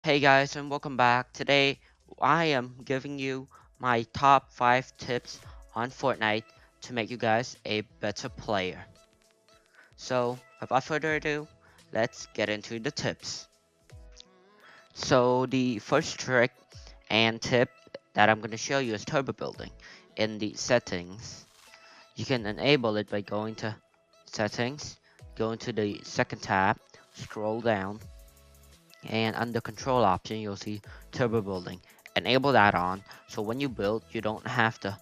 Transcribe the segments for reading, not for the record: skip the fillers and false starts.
Hey guys, and welcome back. Today I am giving you my top 5 tips on Fortnite to make you guys a better player. So, without further ado, let's get into the tips. So, the first trick and tip that I'm going to show you is turbo building. In the settings, you can enable it by going to settings, go into the second tab, scroll down, and under control option you'll see turbo building. Enable that on, so when you build you don't have to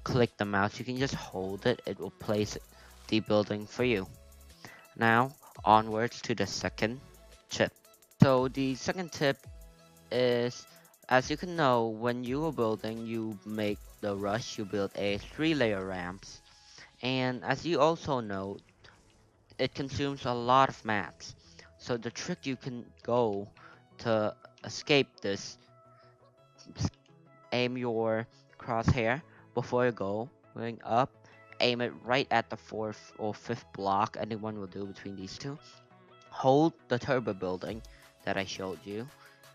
click the mouse, you can just hold it, it will place the building for you. Now onwards to the second tip. So the second tip is, as you can know, when you are building you make the rush, you build a 3-layer ramps, and as you also know it consumes a lot of mats. So the trick you can go to escape this, aim your crosshair before you going up, aim it right at the 4th or 5th block, anyone will do between these two. Hold the turbo building that I showed you,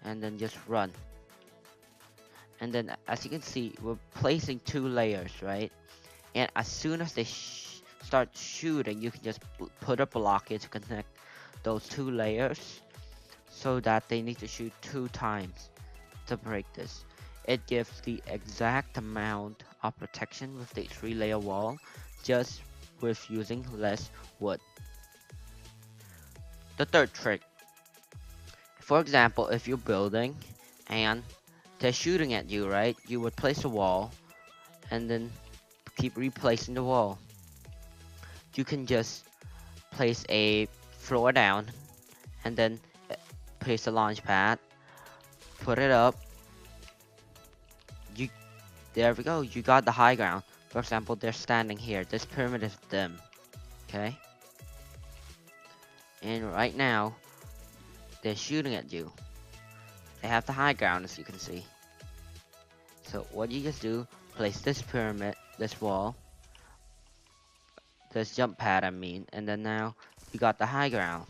and then just run. And then as you can see, we're placing 2 layers, right? And as soon as they start shooting, you can just put a blockade to connect those 2 layers, so that they need to shoot 2 times to break this. It gives the exact amount of protection with the 3-layer wall, just with using less wood. The third trick. For example, if you're building and they're shooting at you, right? You would place a wall and then keep replacing the wall. You can just place a floor down and then place a launch pad, put it up. There we go, you got the high ground. For example, they're standing here. This pyramid is them. Okay? And right now, they're shooting at you. They have the high ground, as you can see. So what you just do, place this pyramid, this wall, this jump pad I mean, and then now you got the high ground.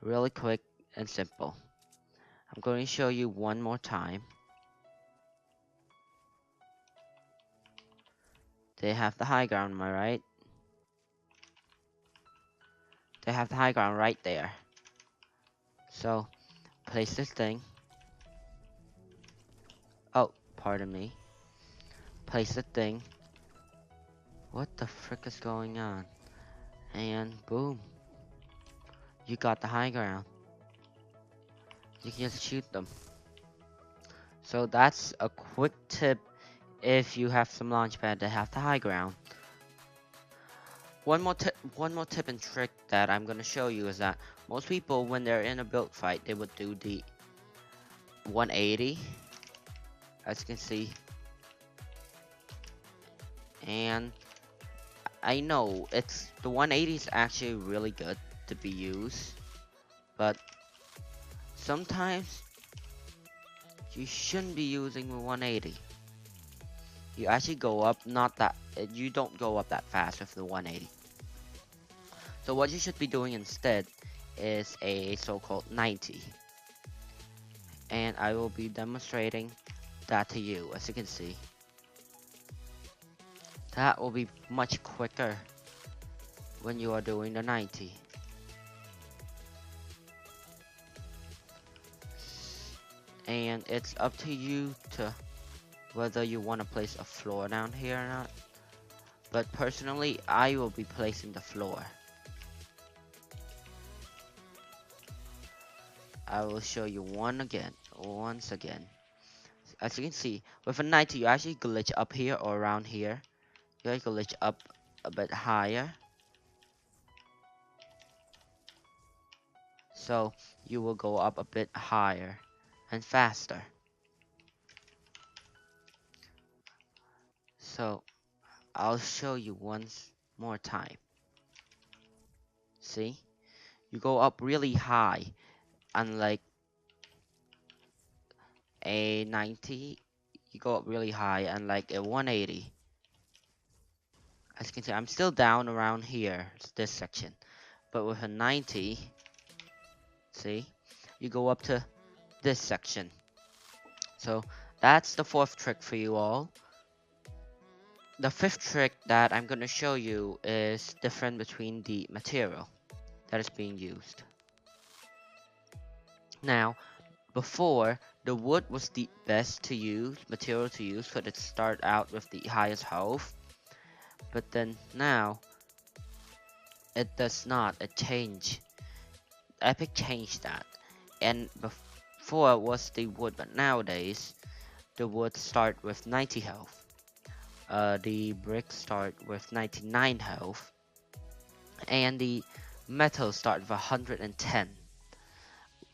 Really quick and simple. I'm going to show you one more time. They have the high ground, am I right? They have the high ground right there. So, place this thing. Oh, pardon me. Place the thing. What the frick is going on? And boom. You got the high ground. You can just shoot them. So that's a quick tip if you have some launch pad that have the high ground. One more tip and trick that I'm gonna show you is that most people, when they're in a build fight, they would do the 180, as you can see. And I know it's the 180 is actually really good to be used, but sometimes you shouldn't be using the 180. You actually go up, you don't go up that fast with the 180. So what you should be doing instead is a so-called 90. And I will be demonstrating that to you, as you can see. That will be much quicker when you are doing the 90. And it's up to you to whether you want to place a floor down here or not. But personally, I will be placing the floor. I will show you once again. As you can see, with a 90, you actually glitch up here or around here. You glitch up a bit higher. So you will go up a bit higher and faster. So I'll show you once more time. See? You go up really high, unlike a 90. You go up really high, unlike a 180. As you can see, I'm still down around here, this section. But with a 90, see? You go up to this section. So that's the fourth trick for you all. The fifth trick that I'm going to show you is different between the material that is being used. Now, before, the wood was the best to use, material to use, because it started out with the highest health. But then now, it does not, it changed. Epic changed that. And before it was the wood, but nowadays, the wood start with 90 health. The bricks start with 99 health. And the metal start with 110.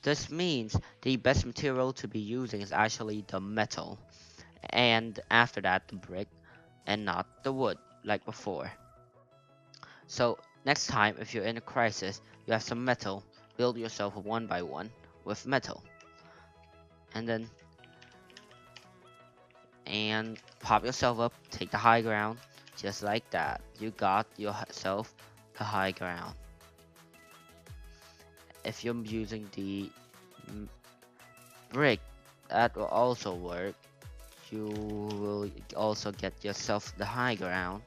This means the best material to be using is actually the metal, and after that the brick, and not the wood like before. So next time, if you're in a crisis, you have some metal, build yourself a 1x1 with metal, and pop yourself up, take the high ground, just like that. You got yourself the high ground. If you're using the brick, that will also work. You will also get yourself the high ground.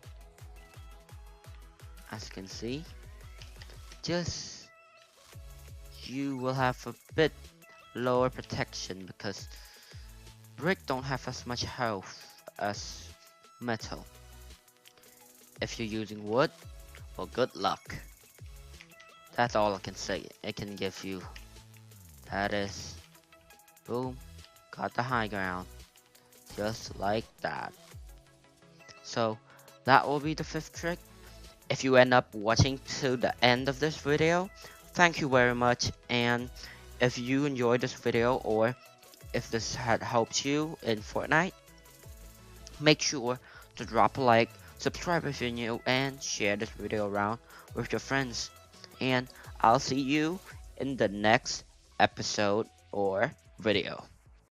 As you can see, just you will have a bit lower protection because brick don't have as much health as metal. If you're using wood, well, good luck. That's all I can say. It can give you. That is, boom, got the high ground, just like that. So that will be the fifth trick. If you end up watching to the end of this video, thank you very much. And if you enjoyed this video, or if this had helped you in Fortnite, make sure to drop a like, subscribe if you're new, and share this video around with your friends. And I'll see you in the next episode or video.